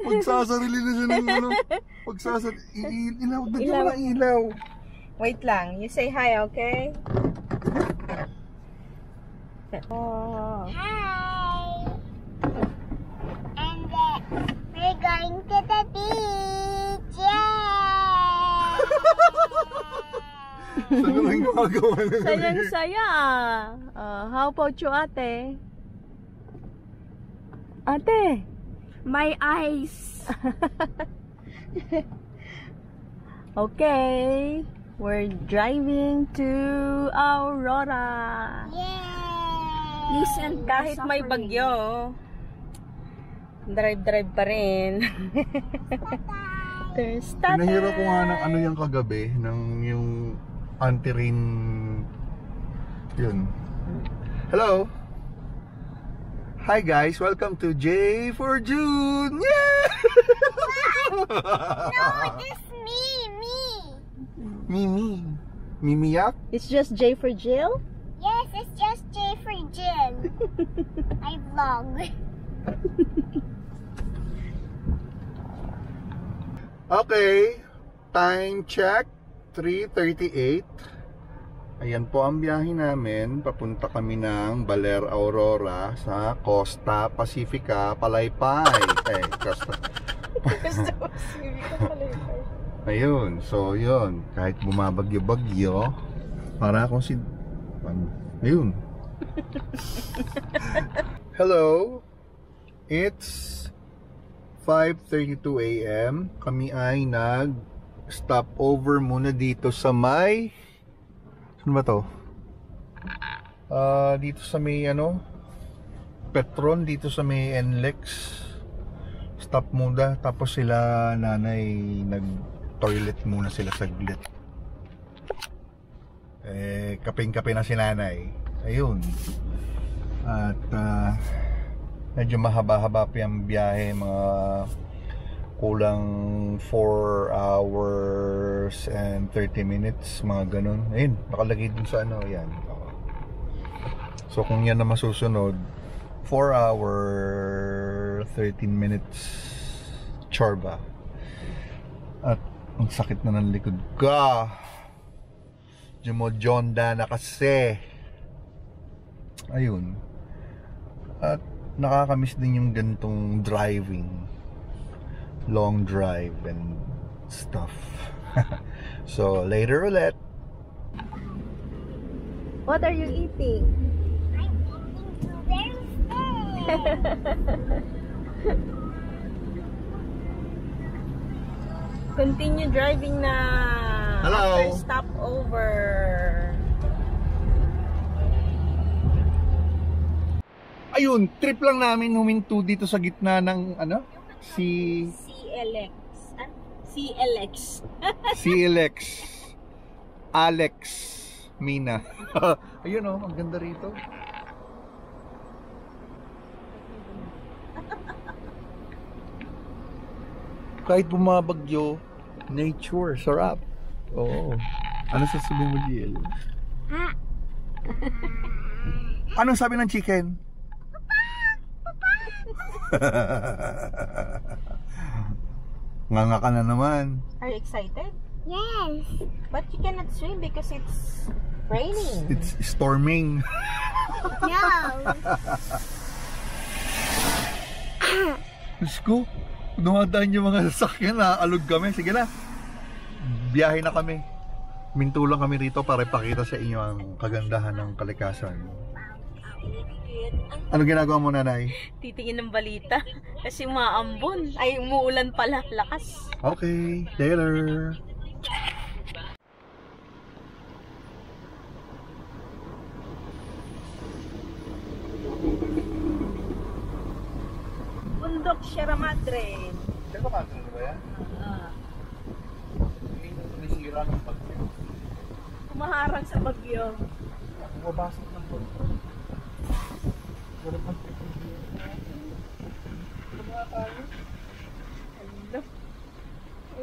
Pagsasarili na siya ng ano. Ilaw. Ilaw na ilaw. Wait lang. You say hi, okay? Oh. Hi! And we're going to the beach! Yay! Saan lang gumagawa na kami? Sayang-saya. How about you, ate? Ate? My eyes! Okay. We're driving to Aurora. Yay! Listen, kahit may bagyo, drive pa rin. There's tatay. Pinahira ko nga ng ano yung kagabi, ng yung anti-rain, yun. Hello! Hi guys, welcome to J for June! Yeah! No, it's me! Mimi yak? It's just J for Jill? Yes, it's just J for Jill. I vlog. Okay, time check, 3:38. Ayan po ang biyahe namin. Papunta kami ng Baler Aurora sa Costa Pacifica, Palaypay. Costa Pacifica, Palaypay. Ayun, so yun. Kahit bumabagyo-bagyo, para akong si... Ayun. Hello. It's 5:32 AM. Kami ay nag-stop over muna dito sa may... Ano ba to? Dito sa may ano, Petron, dito sa may NLEX. Stop muna. Tapos sila nanay nag-toilet muna sila saglit. Kaping-kape na si nanay. Ayun. At medyo mahaba-haba pa yung biyahe, mga kulang 4 hours and 30 minutes, mga ganun. Ayun, nakalagay dun sa ano, yan. So kung yan na masusunod, 4 hour 13 minutes chorba. At ang sakit na ng likod ka. Jumojonda na kasi. Ayun. At nakakamiss din yung ganitong driving, long drive and stuff. So later ulit. What are you eating? I'm eating blueberries. Continue driving na. Hello. After stopover. Ayun, trip lang namin huminto dito sa gitna ng ano? CLX. Alex Mina. Ayun oh, ang ganda rito. Kahit bumabagyo, nature, sarap. Oo. Ano sasabihin mo, Jill? Ha? Anong sabi ng chicken? Nganga ka na naman. Are you excited? Yes. But you cannot swim because it's raining. It's storming. No. Diyos ko, dumadaan yung mga sasakyan, alog kami. Sige na, biyahe na kami. Minto lang kami rito para ipakita sa inyo ang kagandahan ng kalikasan. Ano ginagawa mo, nanay? Titingin ng balita. Kasi maambon. Ay, umuulan pala. Lakas. Okay, later. Bundok Sierra Madre. Sierra Madre ba yan? Hindi mo tumisira ng bagyo. Kumaharang sa bagyo. Bumabasok ng bagyo.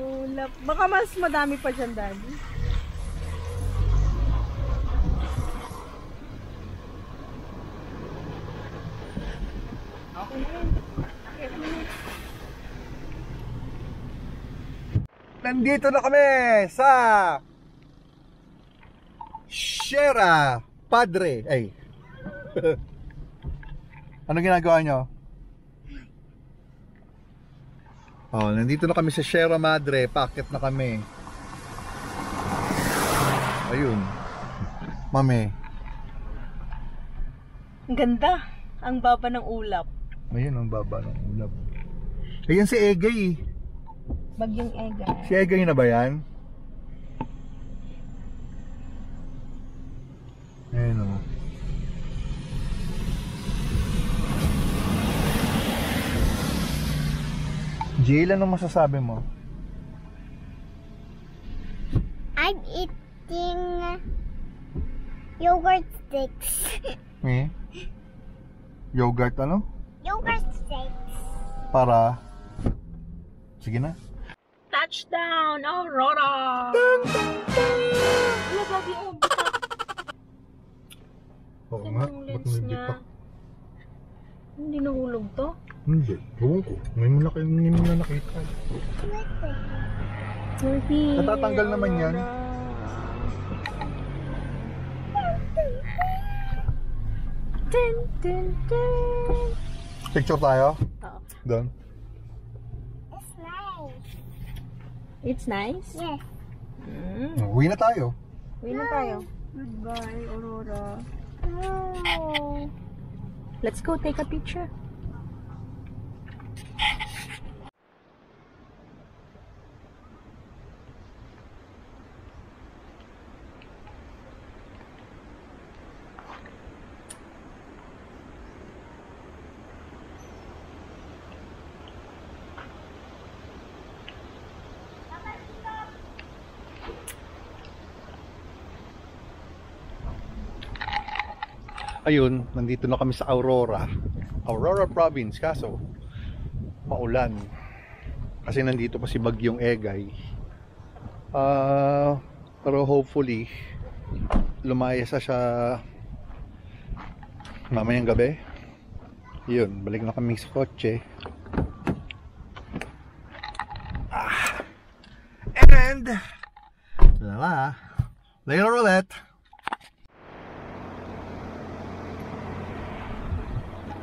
Ulap. Baka mas madami pa dyan, Daddy. Nandito na kami sa Sierra Padre. Ay. Ano ginagawa nyo? Oh, nandito na kami sa Sierra Madre. Packet na kami. Ayun. Mami. Ang ganda. Ang baba ng ulap. Ayun ang baba ng ulap. Ayan si Egay. Bagyong Ega. Si Egay na ba yan? Ayun o. Jill, anong masasabi mo? I'm eating yogurt sticks. Eh? Yogurt ano? Yogurt sticks. Para? Sige na. Touchdown, Aurora! Wala, babi, oh, bitak. Oo Yan nga. yung Ba't lens may niya. bitak? Hindi nahulog to? Hindi. Ewan ko. Ngayon mo na nakita. We're here, Natatanggal naman yan. Aurora. Dun, dun, dun. Picture tayo? Oo. Doon. It's nice. It's nice? Yes. Uwi na tayo. Uwi na tayo. Goodbye, Aurora. Oh. Let's go take a picture. Ayun, nandito na kami sa Aurora Province, kaso maulan kasi nandito pa si Bagyong Egay. Pero hopefully lumayas na siya mamayang gabi. Yun, balik na kami sa kotse. And later ulit.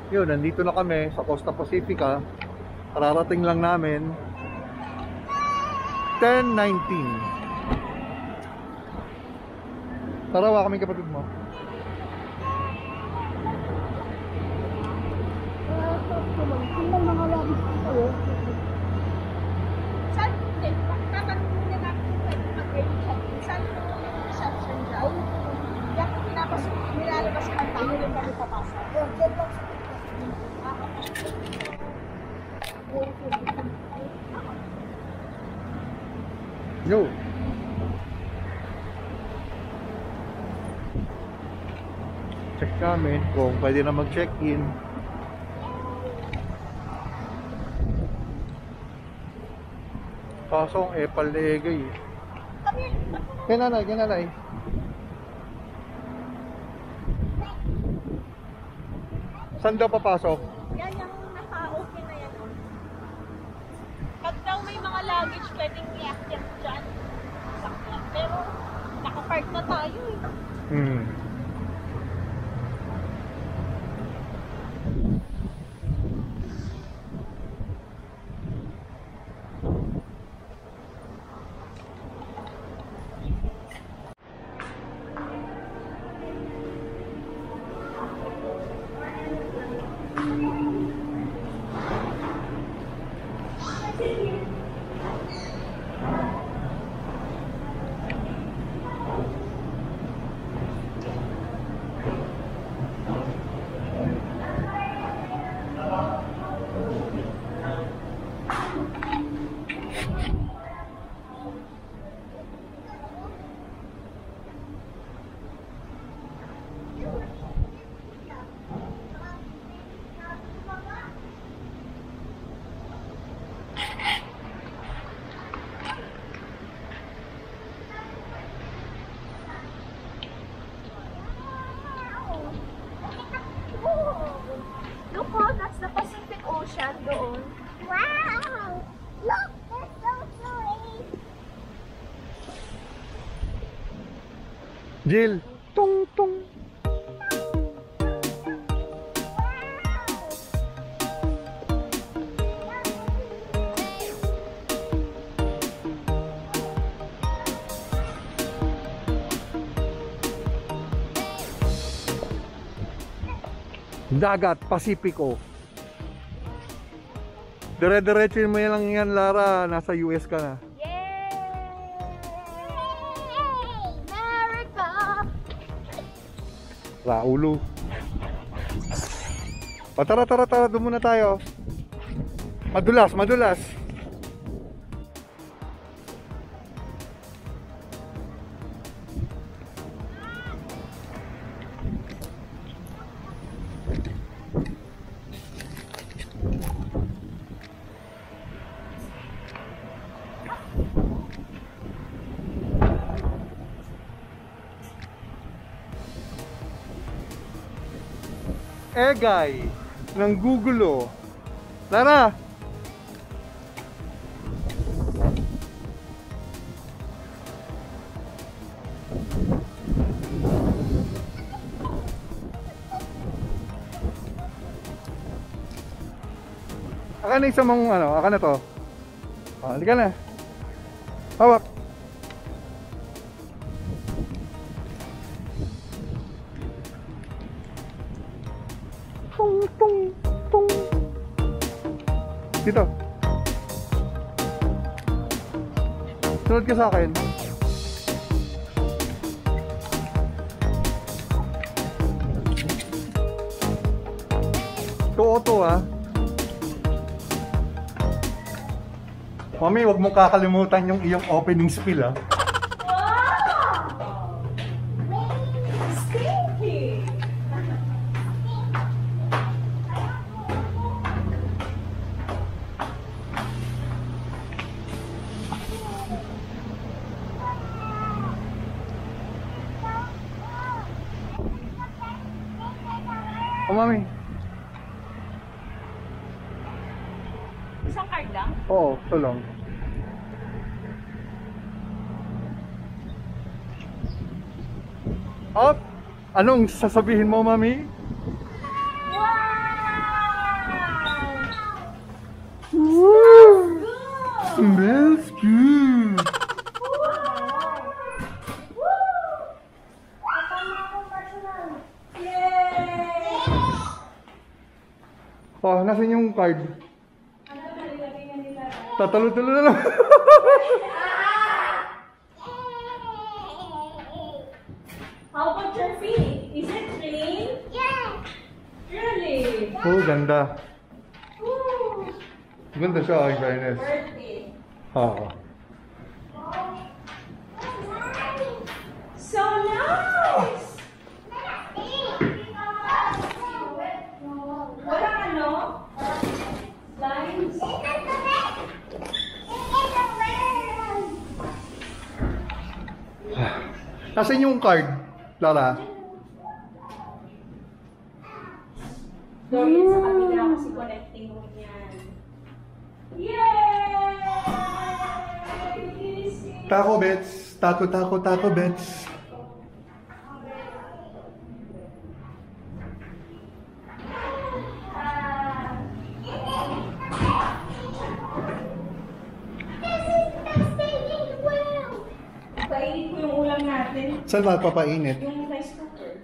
Yun, nandito na kami sa Costa Pacifica. Kararating lang namin 10:19. Tarawa kami kapatid mo. Saan din? Tatanungin na natin pwede mag-reception. Saan yung reception daw? Kaya pinapasok, nilalabas ka ng tao yung kami papasok. Yo. Check kami kung pwede na mag-check-in. Kaso ang epal na egay eh. Kaya nanay. Saan daw papasok? Yan yung naka-open na yan. Pag daw may mga luggage, pwedeng i-active dyan. Sakyan. Pero nakapark na tayo eh. Look, oh, that's the Pacific Ocean doon. Wow! Look, there's so pretty. Jill, tung tung. Dagat, Pasipiko. Dire-diretso mo lang yan, Lara. Nasa US ka na. Yay! America! Raulo. O, tara. Doon muna tayo. Madulas. Egay ng gugulo. Lara. Aka na isa mong ano, aka na to. Halika na. Hawak. Tung. Dito. Sunod ka sa akin. To ha. Mami, wag mo kakalimutan yung iyong opening spiel ha. Stinky! Oh, mami. Isang card lang? Oo, ito lang. Up! Anong sasabihin mo, mami? Wow! Woo! Good! Smells good! Yay! Oh, nasan yung card? Tatalo-talo na lang. How about your feet? Is it clean? Yes! Really? Oh, ganda. Woo! Ganda siya, in fairness. Worth it. Oo. So nice! Walang ano? Slimes? Nasaan yung card, Lara? Doon yun sa kabila kasi connecting mo yan. Yay! Taco bets. Taco bets. Painit ko yung ulam natin. Saan magpapainit? Yung rice cooker.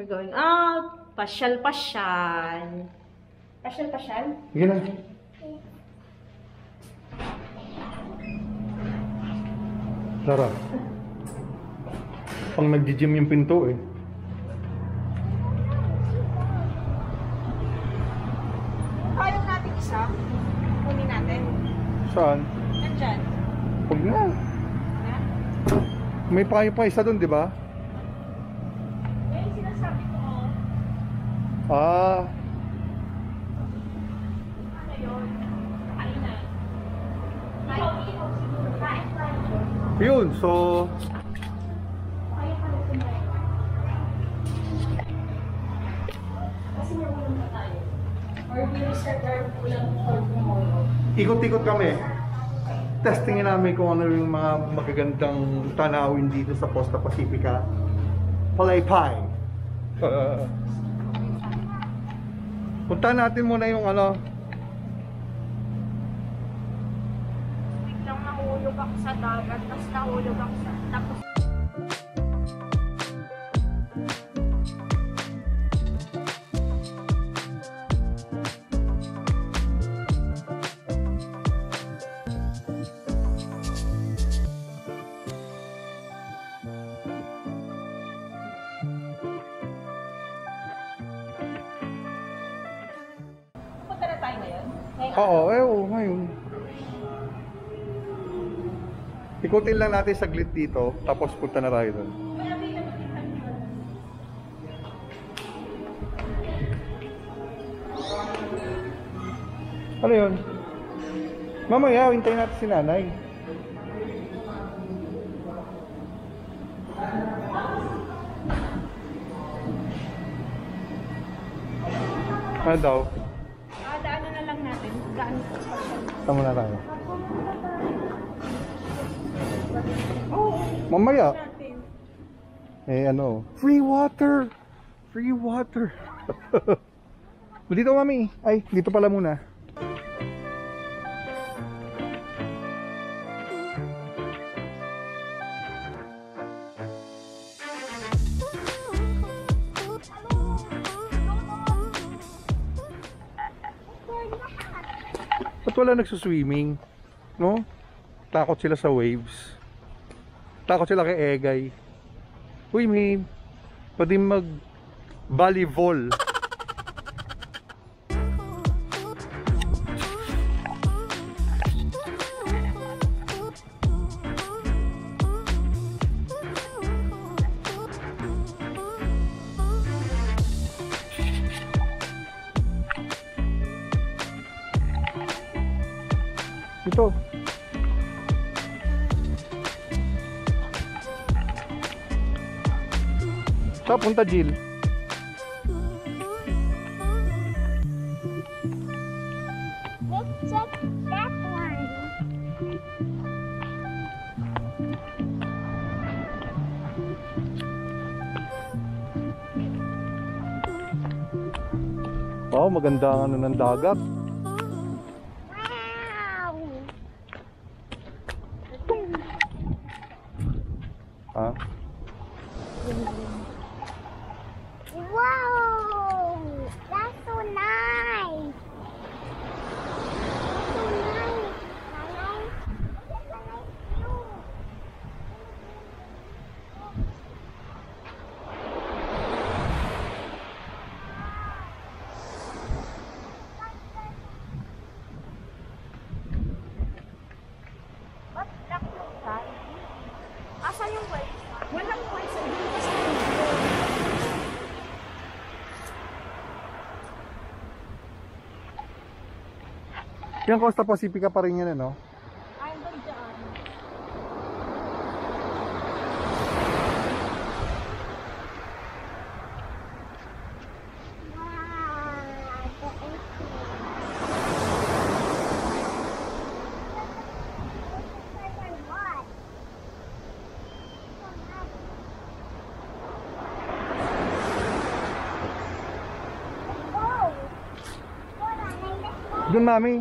going out. Pasyal-pasyal. Pasyal-pasyal? Sige na. Sarap. Pang nag-gym yung pinto eh. Kaya natin isa. Kunin natin. Saan? Nandyan. Huwag na. Na? May payo pa isa doon, di ba? Yung sinasabi ko, Ah, ano yun? Kainan. Kain. yun. So, Kaya ka na kumain. Kasi marunong na tayo. Or we restart our ulam for tomorrow. ikot-ikot kami. Testingin namin kung ano yung mga magagandang tanawin dito sa Costa Pacifica. Palaypay. Punta natin muna yung ano. Biglang nahulog ako sa dagat, tapos nahulog ako sa... Tapos... Punta na tayo ngayon? Oo, ngayon. Ikutin lang natin saglit dito, tapos punta na tayo doon. Ano yun? Mamaya, hintayin natin si nanay. Ano daw? Daanan na lang natin. Daanan ko pa siya. Tama na tayo. Oo. Mamaya. Natin. Ano? Free water! Free water! Dito, mami. Ay, dito pala muna. Ba't wala nagsuswimming? No? Takot sila sa waves. Takot sila kay Egay. Uy, may pwede mag volleyball. Ito. Saan punta, Jill? Let's check that one. Wow, maganda ang ano ng dagat. Wow. Ha? Wow. That's so nice. That's so nice. Nanay. That's a nice view. Ba't nakulong ka? Asan yung wife? Walang wife sa dito kasi. Yung Costa Pacifica pa rin yan, ano? Ay, doon dyan. Doon, mami.